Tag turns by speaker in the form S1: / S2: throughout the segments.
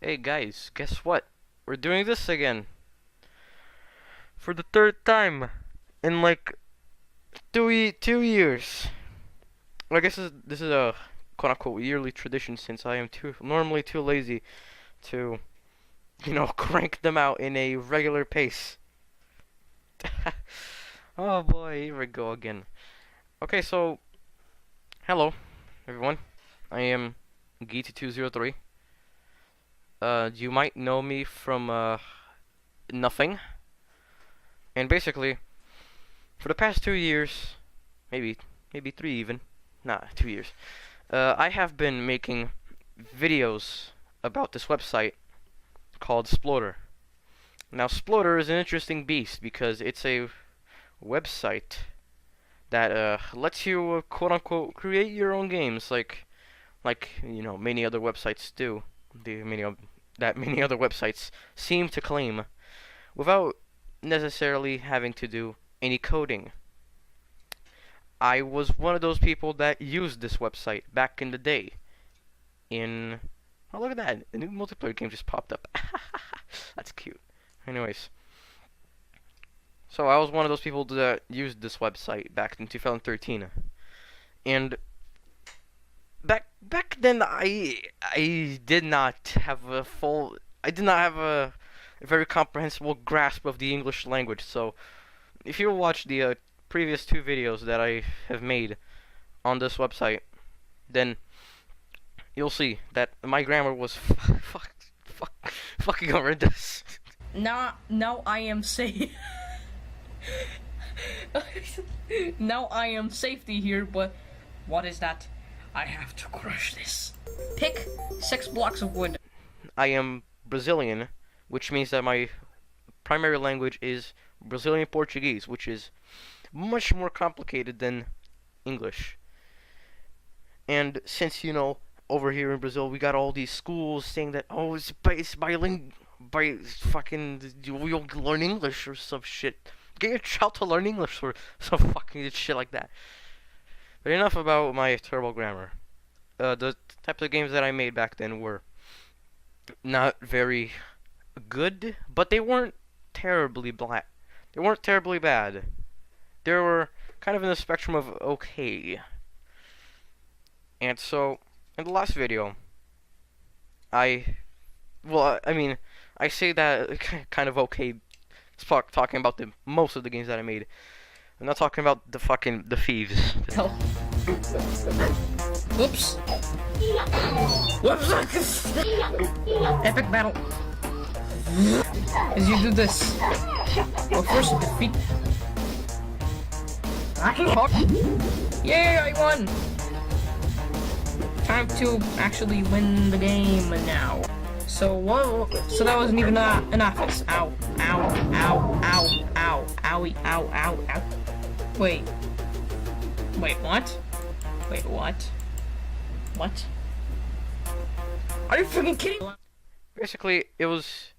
S1: Hey guys, guess what? We're doing this again. For the third time in like 2 years. I guess this is a quote unquote yearly tradition since I am normally too lazy to, crank them out in a regular pace. Oh boy, here we go again. Okay, so hello everyone. I am Gui2203. You might know me from nothing. And basically, for the past 2 years, maybe three even, nah, 2 years, I have been making videos about this website called Sploder. Now, Sploder is an interesting beast because it's a website that lets you quote unquote create your own games, like many other websites do. Many other websites seem to claim, without necessarily having to do any coding. I was one of those people that used this website back in the day. Oh, look at that! A new multiplayer game just popped up. That's cute. Anyways, so I was one of those people that used this website back in 2013, and back then I did not have a very comprehensible grasp of the English language. So if you watch the previous two videos that I have made on this website, then you'll see that my grammar was fucking horrendous.
S2: Now I am safe. Now I am safety here, but what is that? I have to crush this. Pick 6 blocks of wood.
S1: I am Brazilian, which means that my primary language is Brazilian Portuguese, which is much more complicated than English. And since, over here in Brazil, we got all these schools saying that, oh, it's bilingual, you'll learn English or some shit. Get your child to learn English or some fucking shit like that. But enough about my terrible grammar. The types of games that I made back then were not very good, but they weren't terribly bad. They weren't terribly bad. They were kind of in the spectrum of okay. And so, in the last video, I say that kind of okay, talking about most of the games that I made. I'm not talking about the thieves.
S2: Oh. Whoops. Whoops. Epic battle. As you do this. Well, first defeat. Yay, I won! Time to actually win the game now. So that wasn't even an office. Ow, ow, ow, ow, ow, owie, ow, ow, ow. Wait, what? Wait, what? What? Are you freaking kidding?
S1: Basically, it was.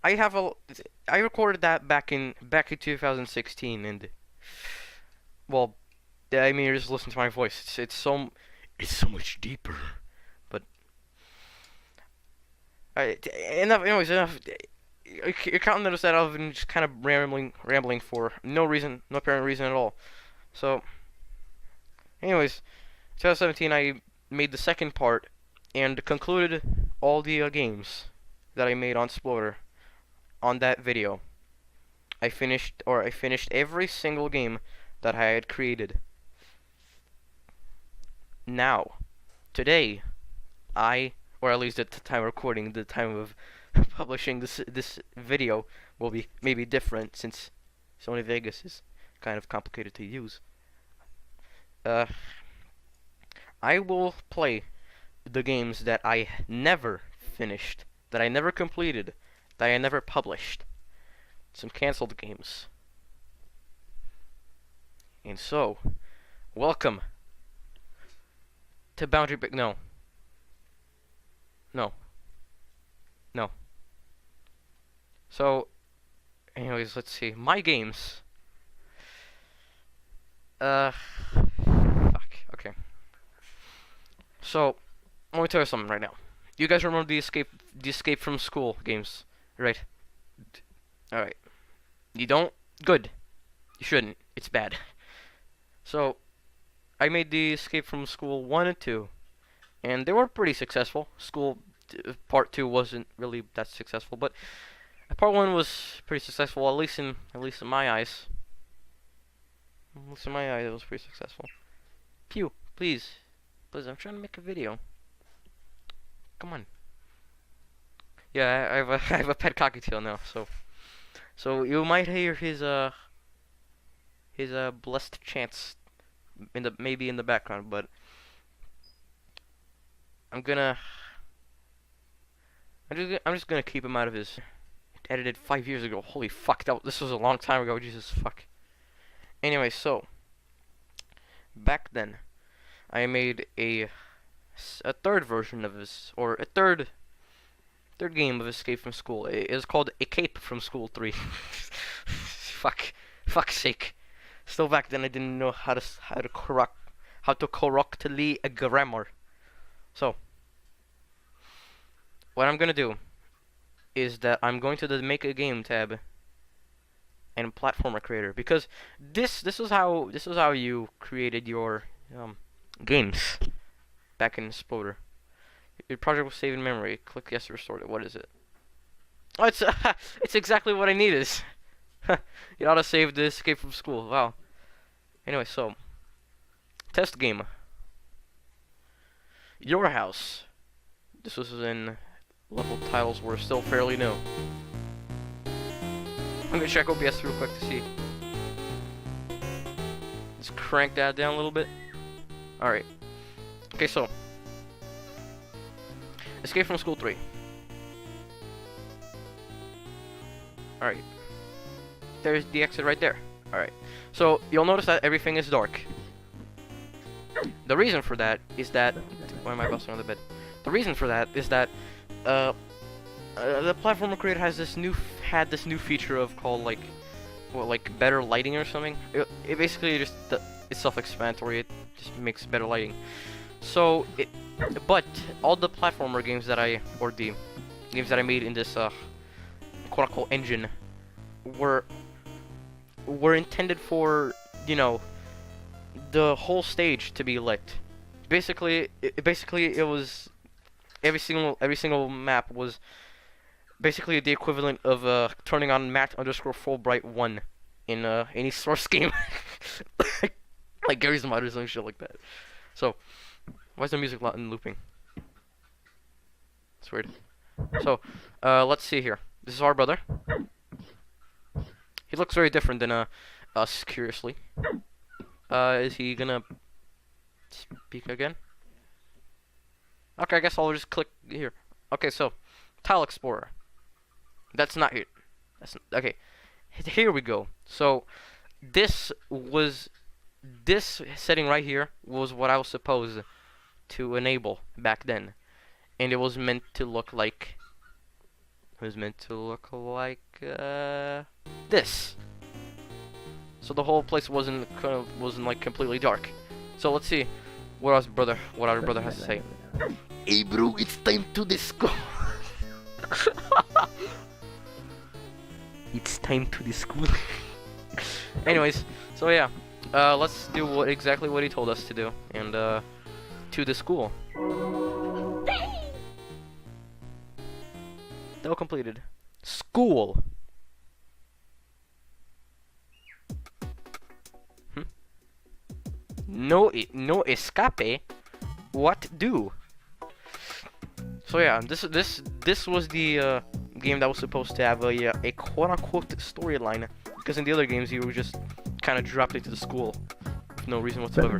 S1: I recorded that back in 2016, and well, you just listen to my voice. It's so much deeper. But enough. Anyways, enough. You can't notice that I've been just kind of rambling for no apparent reason at all. So, anyways, 2017 I made the second part and concluded all the games that I made on Sploder on that video. I finished every single game that I had created. Now, today, or at least at the time of recording, the time of publishing this video will be maybe different since Sony Vegas is kind of complicated to use. I will play the games that I never finished, that I never completed, that I never published. Some canceled games. And so, welcome to Boundary Break. No. So, anyways, let's see. My games. Fuck. Okay. So, let me tell you something right now. You guys remember the Escape from School games, right? All right. You don't? Good. You shouldn't. It's bad. So, I made the Escape from School 1 and 2, and they were pretty successful. Part 2 wasn't really that successful, but part 1 was pretty successful, at least in my eyes. At least in my eyes, it was pretty successful. Pew, please. Please, I'm trying to make a video. Come on. Yeah, I have a pet cockatiel now, so you might hear his blessed chants maybe in the background, but I'm just gonna keep him out of his. Edited 5 years ago. Holy fuck! This was a long time ago. Jesus fuck. Anyway, so back then, I made a third version of this, or a third game of Escape from School. It is called Ecape from School 3. Fuck's sake. Still back then I didn't know how to correctly grammar. So what I'm gonna do is that I'm going to the Make a Game tab and Platformer Creator, because this is how you created your games back in Sploder. Your project was saved in memory. Click yes to restore it. What is it? Oh, it's exactly what I needed. You ought to save the Escape from School. Wow. Anyway, so test game. Your house. This was in level titles were still fairly new. I'm gonna check OBS real quick to see. Let's crank that down a little bit. Alright. Okay, so Escape from School 3. Alright. There's the exit right there. Alright. So you'll notice that everything is dark. The reason for that is that why am I busting on the bed? The reason for that is that the Platformer Creator has this new feature of called like better lighting or something. It basically just it's self-explanatory. It just makes better lighting. So but all the platformer games the games that I made in this quote-unquote engine were intended for, you know, the whole stage to be lit. Basically it was every single map was basically the equivalent of turning on mat_Fulbright 1 in any source game. Like Gary's Mod or some shit like that. So why is the music looping? It's weird. So let's see here. This is our brother. He looks very different than us, curiously. Is he gonna speak again? Okay, I guess I'll just click here. Okay, so Tile Explorer. That's not here. Okay. Here we go. So this setting right here was what I was supposed to enable back then, and it was meant to look like this. So the whole place wasn't like completely dark. So let's see what our brother has to say. Hey bro, it's time to disco. It's time to the school. Anyways, so yeah, let's do exactly what he told us to do, and to the school. Demo completed. School. No escape. What do? So yeah, this was the game that was supposed to have a quote-unquote storyline, because in the other games you were just kind of dropped into the school with no reason whatsoever.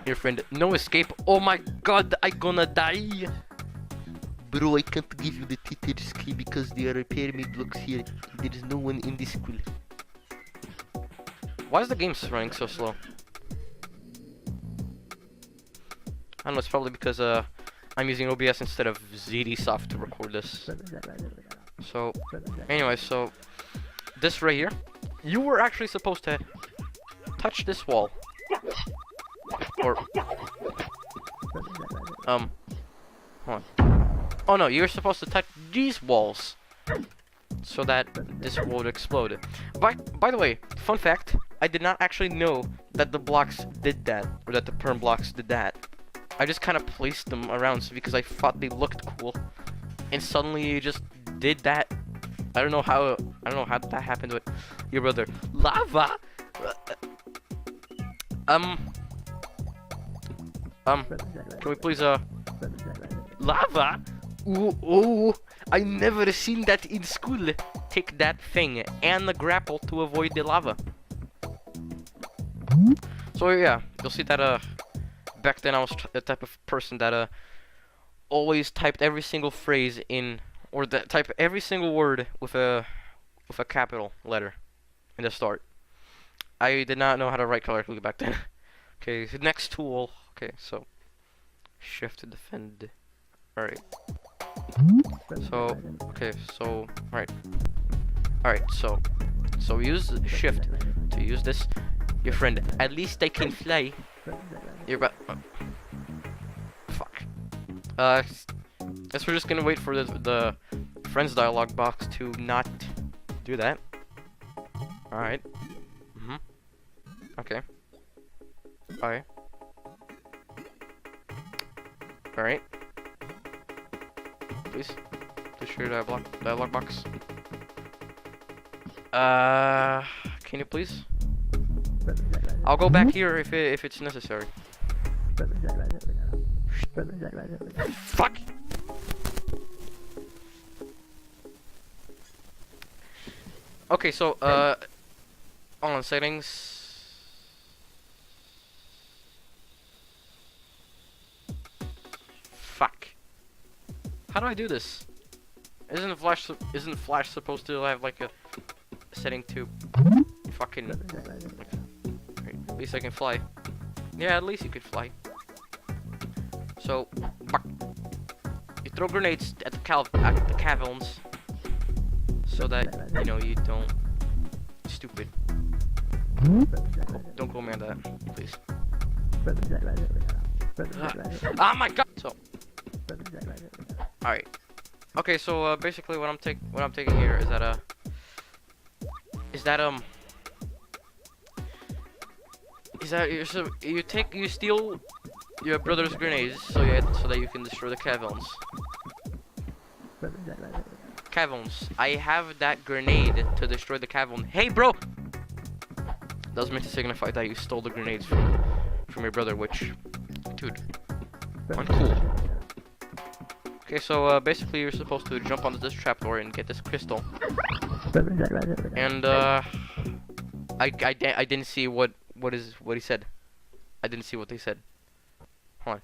S1: Your friend, no escape. Oh my god, I gonna die. Bro, I can't give you the teacher's key because the repair maid looks here. There is no one in this school. Why is the game running so slow? I don't know, it's probably because I'm using OBS instead of ZDsoft to record this. So, anyway, so this right here, you were actually supposed to touch this wall, or hold on. Oh no, you're supposed to touch these walls so that this would explode. By the way, fun fact, I did not actually know that the blocks did that, or that the perm blocks did that. I just kind of placed them around because I thought they looked cool, and suddenly you just did that. I don't know how that happened with your brother. Lava. Can we please lava? Ooh, I never seen that in school. Take that thing and the grapple to avoid the lava. So yeah, you'll see that back then I was the type of person that always typed every single phrase in, or that type every single word with a capital letter in the start. I did not know how to write correctly back then. Okay, the next tool. Okay, so shift to defend. Alright. So okay, so alright, so use shift to use this. Your friend, at least they can fly. You're about fuck. Guess we're just gonna wait for the friends dialog box to not do that. Alright. Okay. Alright. Alright. Please share dialog box. Can you please? I'll go back here if it's necessary. Fuck. Okay, so on settings. Fuck. How do I do this? Isn't Flash supposed to have like a setting to fucking like, at least I can fly. Yeah, at least you could fly. So you throw grenades at the caverns so that you know you don't stupid. Don't go man that, please. Oh my god. So alright. Okay, so basically what I'm taking here is that you steal your brother's grenades so that you can destroy the caverns. Caverns. I have that grenade to destroy the cavern. Hey, bro. That was meant to signify that you stole the grenades from your brother, which, dude, uncool. Okay, so basically you're supposed to jump onto this trapdoor and get this crystal. And I didn't see what he said. I didn't see what they said. Hold on.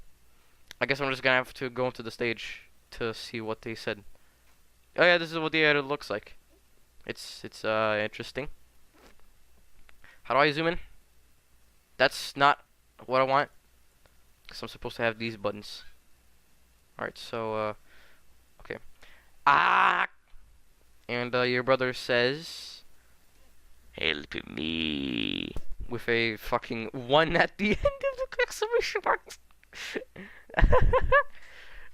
S1: I guess I'm just gonna have to go into the stage to see what they said. Oh yeah, this is what the edit looks like. It's interesting. How do I zoom in? That's not what I want. Cause I'm supposed to have these buttons. Alright, so okay. And your brother says, "Help me," with a fucking 1 at the end of the exclamation mark.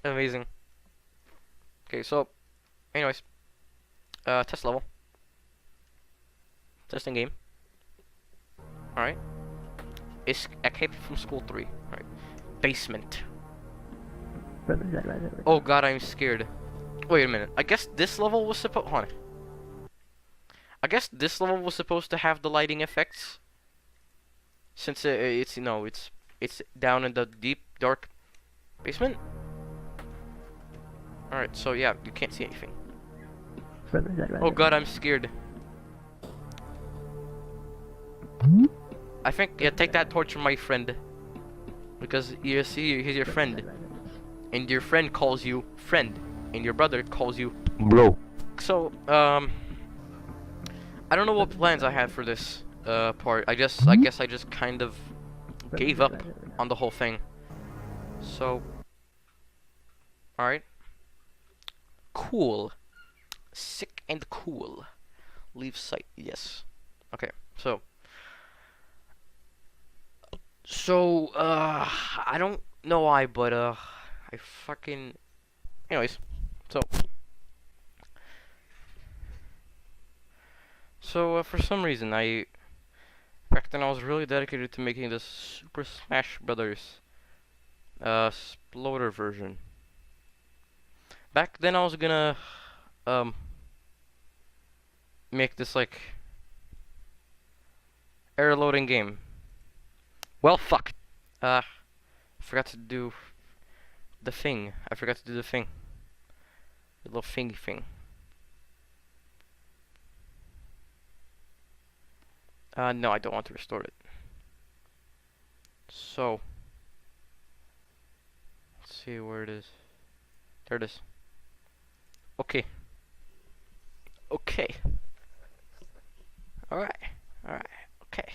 S1: Amazing. Okay, so anyways, test level. Testing game. Alright. It's Ecape from School 3. Alright. Basement. Oh god, I'm scared. Wait a minute. I guess this level was supposed. Hold on. I guess this level was supposed to have the lighting effects. Since it's down in the deep dark basement. All right, so yeah, you can't see anything. Oh god, I'm scared. I think take that torch from my friend, because you see he's your friend. And your friend calls you friend, and your brother calls you bro. So, I don't know what plans I had for this part. I guess I just kind of gave up on the whole thing. So, alright. Cool. Sick and cool. Leave site, yes. Okay, so, I don't know why, but I fucking... Anyways, So for some reason, back then I was really dedicated to making this Super Smash Brothers Sploder version. Back then I was gonna um make this like air loading game. Well, fuck. Forgot to do the thing. I forgot to do the thing. The little thingy thing. No, I don't want to restore it. So, let's see where it is. There it is. Okay. Okay. Alright. Alright. Okay.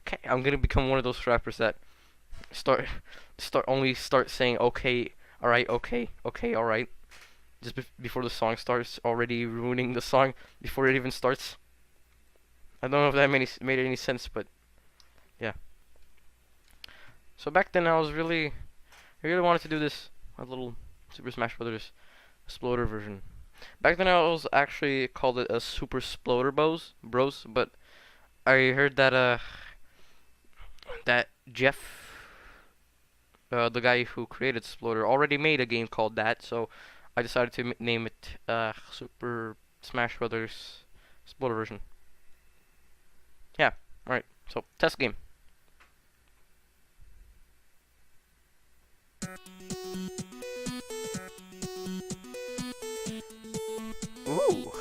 S1: Okay. I'm gonna become one of those rappers that start saying okay, alright, okay, okay, alright. Just before the song starts, already ruining the song before it even starts. I don't know if that made any sense, but yeah. So back then I really wanted to do this a little Super Smash Brothers Sploder version. Back then I was actually called it a Super Sploder Bros, but I heard that that Jeff, the guy who created Sploder, already made a game called that, so I decided to name it Super Smash Brothers Sploder version. Yeah, alright, so test game. Ooh.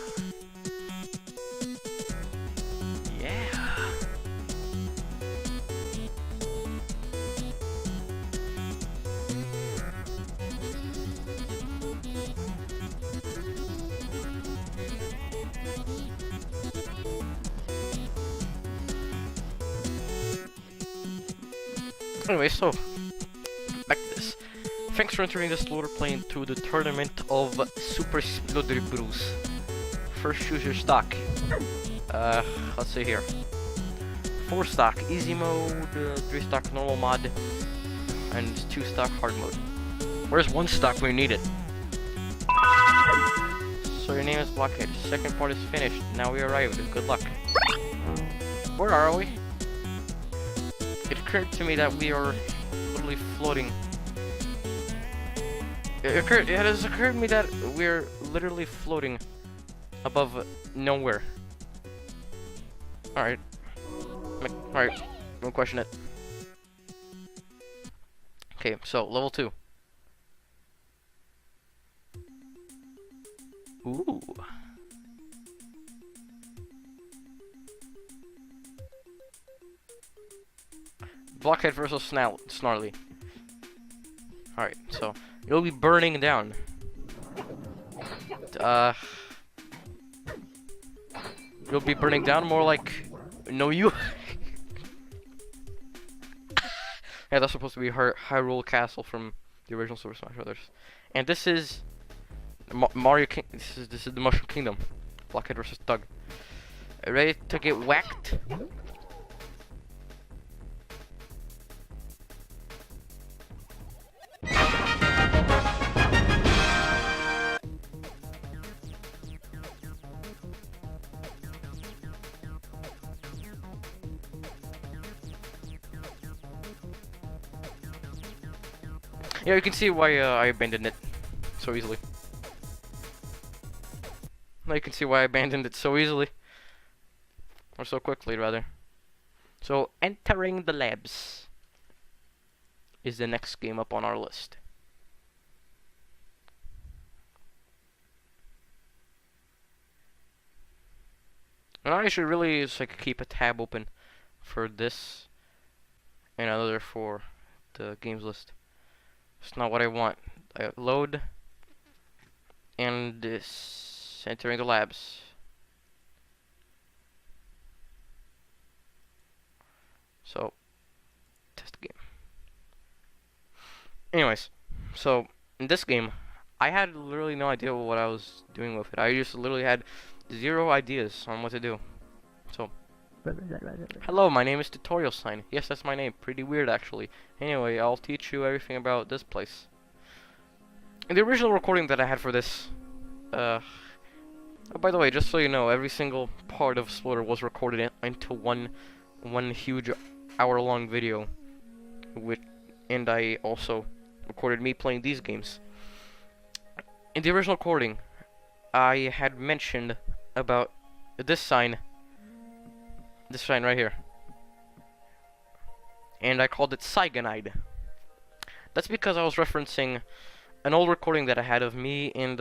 S1: Yeah. Anyway, so back to this. Thanks for entering the Sploder plane to the tournament of Super Sploder Bros. First, choose your stock. Let's see here. 4 stock easy mode, 3 stock normal mod, and 2 stock hard mode. Where's 1 stock when you need it? So your name is Blockhead. Second part is finished. Now we arrived. Good luck. Where are we? It occurred to me that we are literally floating. It has occurred to me that we're literally floating above nowhere. Alright. Alright. Don't question it. Okay, so level 2. Ooh. Blockhead versus Snarly. Alright, so you'll be burning down. You'll be burning down more like no you. Yeah, that's supposed to be Hyrule Castle from the original Super Smash Brothers. And this is Mario King. This is the Mushroom Kingdom. Blockhead versus Doug. Ready to get whacked? Yeah, you can see why I abandoned it so easily. Now you can see why I abandoned it so easily. Or so quickly, rather. So, entering the labs is the next game up on our list. And I should really just like keep a tab open for this and another for the games list. It's not what I want. I load and this entering the labs. So test the game. Anyways, so in this game, I had literally no idea what I was doing with it. I just literally had 0 ideas on what to do. So, hello, my name is Tutorial Sign. Yes, that's my name. Pretty weird, actually. Anyway, I'll teach you everything about this place. in the original recording that I had for this, oh, by the way, just so you know, every single part of Sploder was recorded into one huge hour-long video, and I also recorded me playing these games. In the original recording, I had mentioned about this sign right here, and I called it cyanide. That's because I was referencing an old recording that I had of me and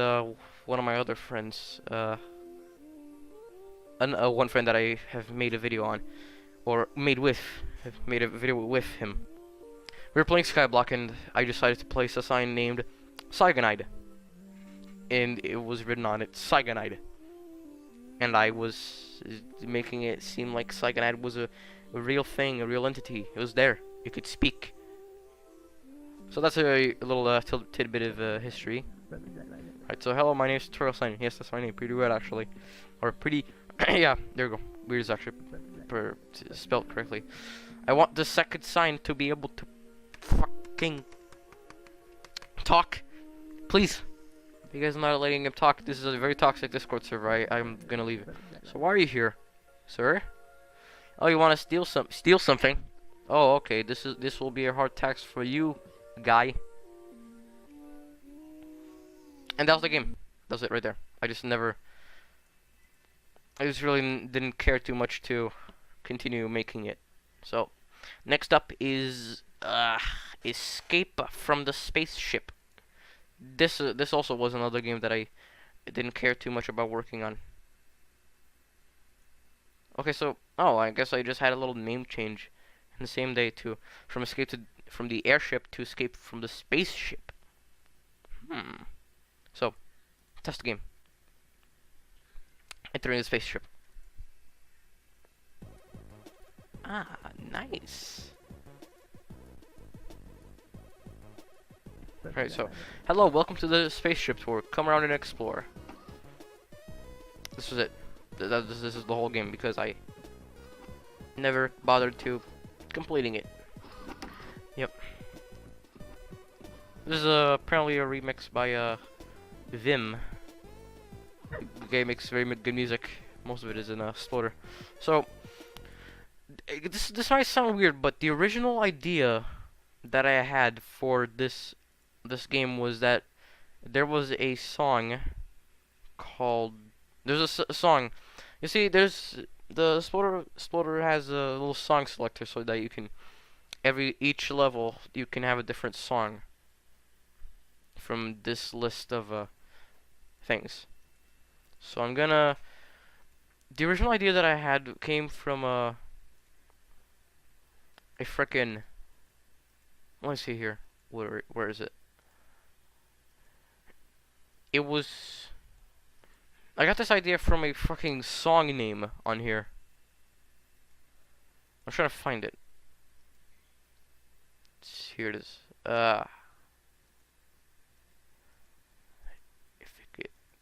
S1: one of my other friends, one friend that I have made a video on, or made a video with him. We were playing Skyblock, and I decided to place a sign named cyanide, and it was written on it cyanide, and I was making it seem like cyanide was a real thing, a real entity. It was there. It could speak. So that's a little tidbit of history. Alright, so hello, my name is Tutorial Sign. Yes, that's my name. Pretty weird, actually. Or pretty... yeah, there we go. Weird is actually spelled correctly. I want the second sign to be able to fucking talk. Please. You guys are not letting him talk. This is a very toxic Discord server. I'm gonna leave it. So why are you here, sir? Oh, you want to steal something? Oh, okay. This will be a hard task for you, guy. And that was the game. That was it right there. I just really didn't care too much to continue making it. So, next up is Escape from the Spaceship. This also was another game that I didn't care too much about working on. Okay, so I guess I just had a little name change in the same day from the airship to escape from the spaceship. So, test the game. Entering the spaceship. Ah, nice. Alright, so, hello, welcome to the spaceship tour. Come around and explore. This was it. This is the whole game because I never bothered to completing it. Yep. This is apparently a remix by Vim. The game makes very good music. Most of it is in Sploder. So this might sound weird, but the original idea that I had for this game was that there was a song called. There's a song. You see, there's the Sploder has a little song selector so that you can each level you can have a different song from this list of things. So I'm gonna. The original idea that I had came from a frickin'. Let me see here. Where is it? It was. I got this idea from a fucking song name on here. I'm trying to find it. Here it is.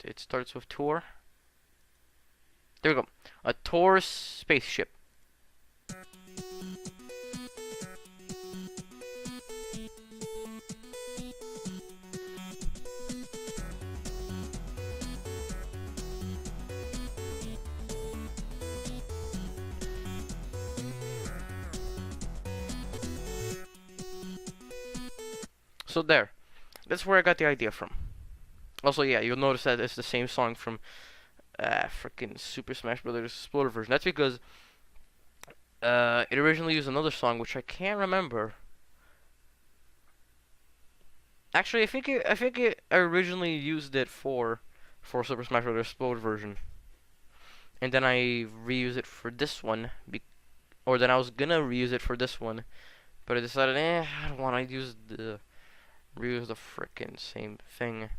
S1: It starts with tour. There we go. A tour spaceship. So there. That's where I got the idea from. Also, yeah, you'll notice that it's the same song from frickin' Super Smash Bros. Sploder version. That's because it originally used another song, which I can't remember. Actually, I think it originally used it for Super Smash Bros. Sploder version, and then I reused it for this one, or then I was gonna reuse it for this one, but I decided, I don't want to reuse the frickin' same thing.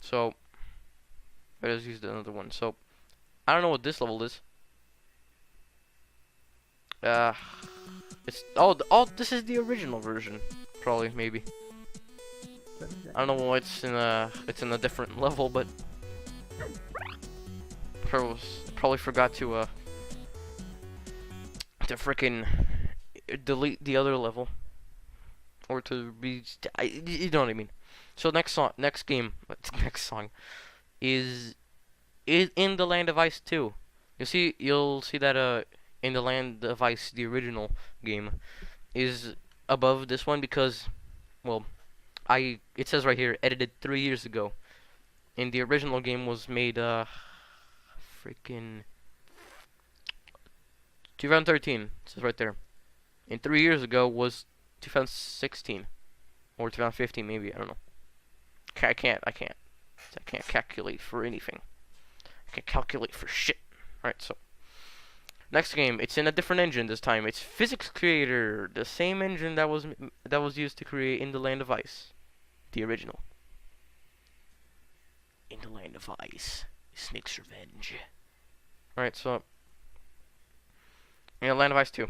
S1: So I just used another one. So I don't know what this level is. It's this is the original version, probably, maybe. I don't know why it's in a different level, but probably forgot to frickin' delete the other level. or to be. You know what I mean. So next game, next song is in the Land of Ice 2. You'll see that in the Land of Ice, the original game is above this one because, well, it says right here edited 3 years ago, and the original game was made freaking 2013. It says right there, and 3 years ago was 2016 or 2015 maybe, I don't know. I can't calculate for anything. I can't calculate for shit. Right, so next game, it's in a different engine this time. It's Physics Creator, the same engine that was used to create In the Land of Ice, the original. In the Land of Ice, Snake's Revenge. Alright, so in the Land of Ice 2.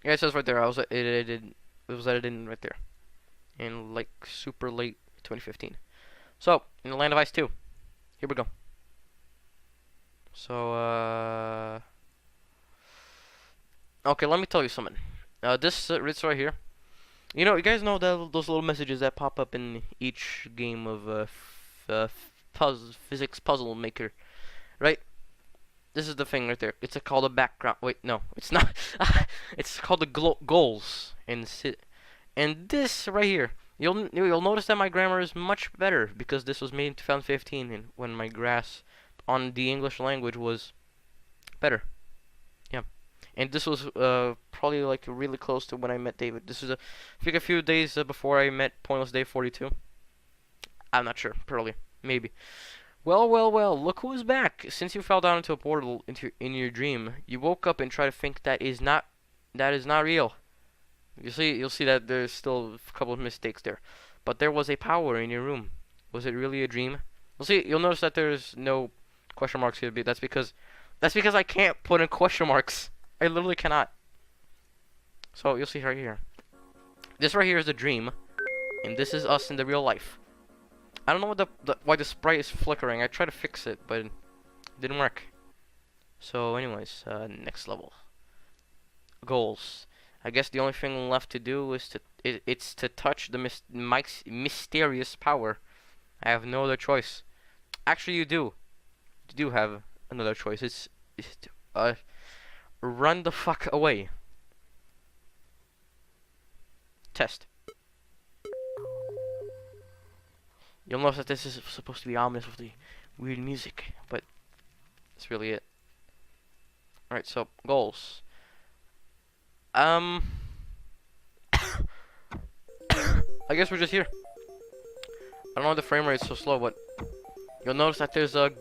S1: Yeah, it says right there. It was edited in right there, in like super late 2015. So in the Land of Ice 2, here we go. So okay, let me tell you something. This right here. You guys know those little messages that pop up in each game of physics puzzle maker, right? This is the thing right there. It's called a background. Wait, no, it's not. It's called the goals and this right here. You'll notice that my grammar is much better because this was made in 2015 and when my grasp on the English language was better. Yeah. And this was probably like really close to when I met David. This is I think a few days before I met Pointless Dave 42. I'm not sure. Probably. Maybe. Well, well, well. Look who's back. Since you fell down into a portal in your dream, you woke up and try to think that is not real. You'll see that there's still a couple of mistakes there. But there was a power in your room. Was it really a dream? You'll notice that there's no question marks here. That's because I can't put in question marks. I literally cannot. So you'll see right here. This right here is a dream, and this is us in the real life. I don't know why the sprite is flickering. I tried to fix it, but it didn't work. So anyways, next level. Goals. I guess the only thing left to do is to touch the mysterious power. I have no other choice. Actually, you do. You do have another choice. It's run the fuck away. Test. You'll notice that this is supposed to be ominous with the weird music, but that's really it. Alright, so goals. I guess we're just here. I don't know why the frame rate is so slow, but you'll notice that there's a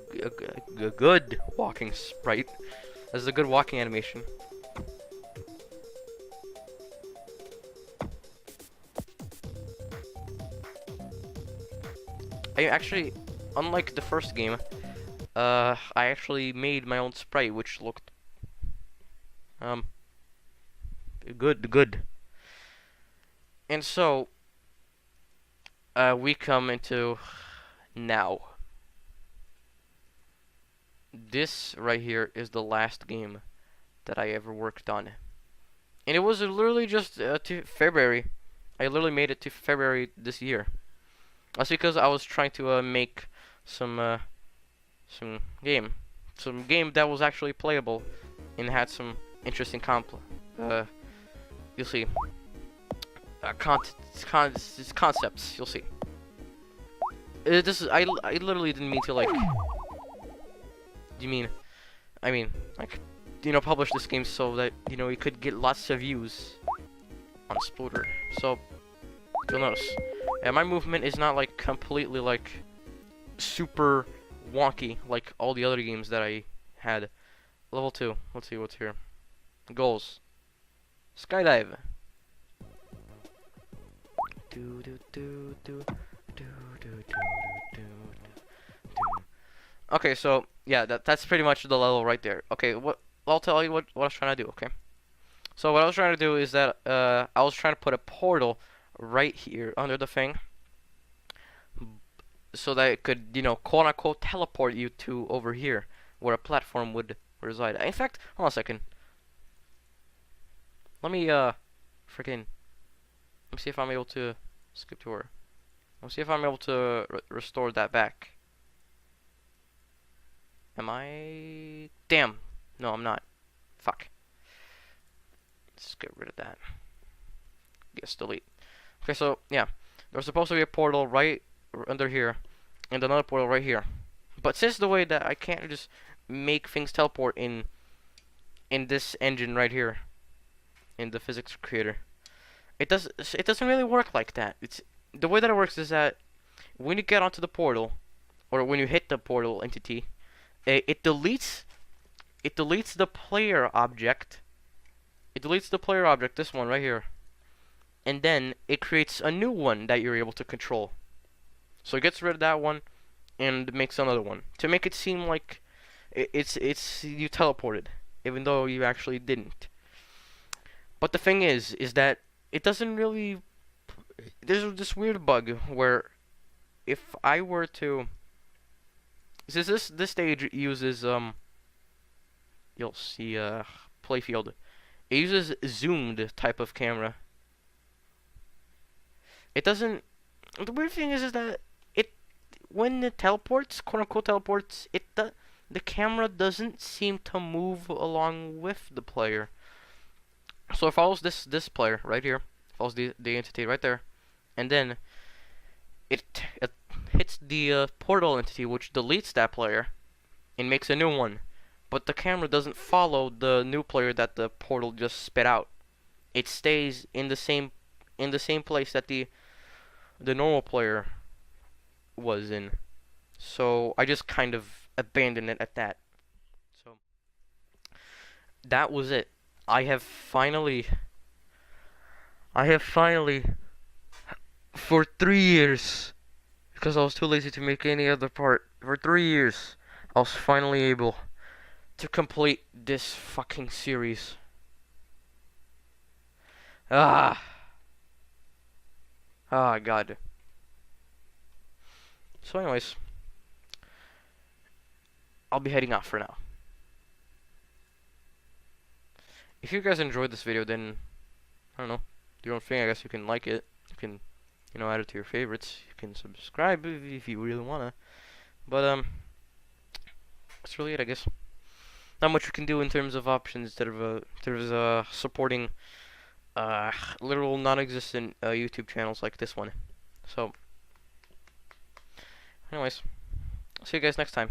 S1: good walking sprite. There's a good walking animation. I actually, unlike the first game, I actually made my own sprite, which looked good. And so we come into now. This right here is the last game that I ever worked on, and it was literally just to February. I literally made it to February this year. That's because I was trying to make some game that was actually playable and had some interesting you'll see concepts. You'll see. I literally didn't mean to like. I mean like publish this game so that it could get lots of views on Sploder. So you'll notice. And my movement is not like completely like super wonky like all the other games that I had. Level 2. Let's see what's here. Goals. Skydive. Okay, so yeah, that's pretty much the level right there. Okay, I'll tell you what I was trying to do, okay? So what I was trying to do is that I was trying to put a portal right here under the thing so that it could, quote unquote teleport you to over here where a platform would reside. In fact, hold on a second. Let me freaking Let me see if I'm able to skip to her. Let's see if I'm able to restore that back. Am I? Damn. No, I'm not. Fuck. Let's get rid of that. Yes, delete. Okay, so yeah, there's supposed to be a portal right under here, and another portal right here. But since the way that I can't just make things teleport in this engine right here, in the physics creator, it doesn't really work like that. It's the way that it works is that when you get onto the portal, or when you hit the portal entity, it deletes the player object. It deletes the player object, this one right here, and then it creates a new one that you're able to control. So it gets rid of that one and makes another one to make it seem like it's you teleported, even though you actually didn't. But the thing is that it doesn't really. There's this weird bug where if I were to, since this stage uses you'll see playfield. It uses zoomed type of camera. It doesn't. The weird thing is that when it teleports, quote unquote teleports, the camera doesn't seem to move along with the player. So it follows this player right here, follows the entity right there, and then it hits the portal entity, which deletes that player and makes a new one. But the camera doesn't follow the new player that the portal just spit out. It stays in the same place that the normal player was in. So I just kind of abandoned it at that. So that was it. I have finally for 3 years, because I was too lazy to make any other part, for 3 years I was finally able to complete this fucking series. Ah, God. So anyways, I'll be heading off for now. If you guys enjoyed this video, then I don't know, do your own thing. I guess you can like it. You can, add it to your favorites. You can subscribe if you really wanna. But that's really it, I guess. Not much you can do in terms of options instead of supporting literal non-existent YouTube channels like this one. So, anyways, see you guys next time.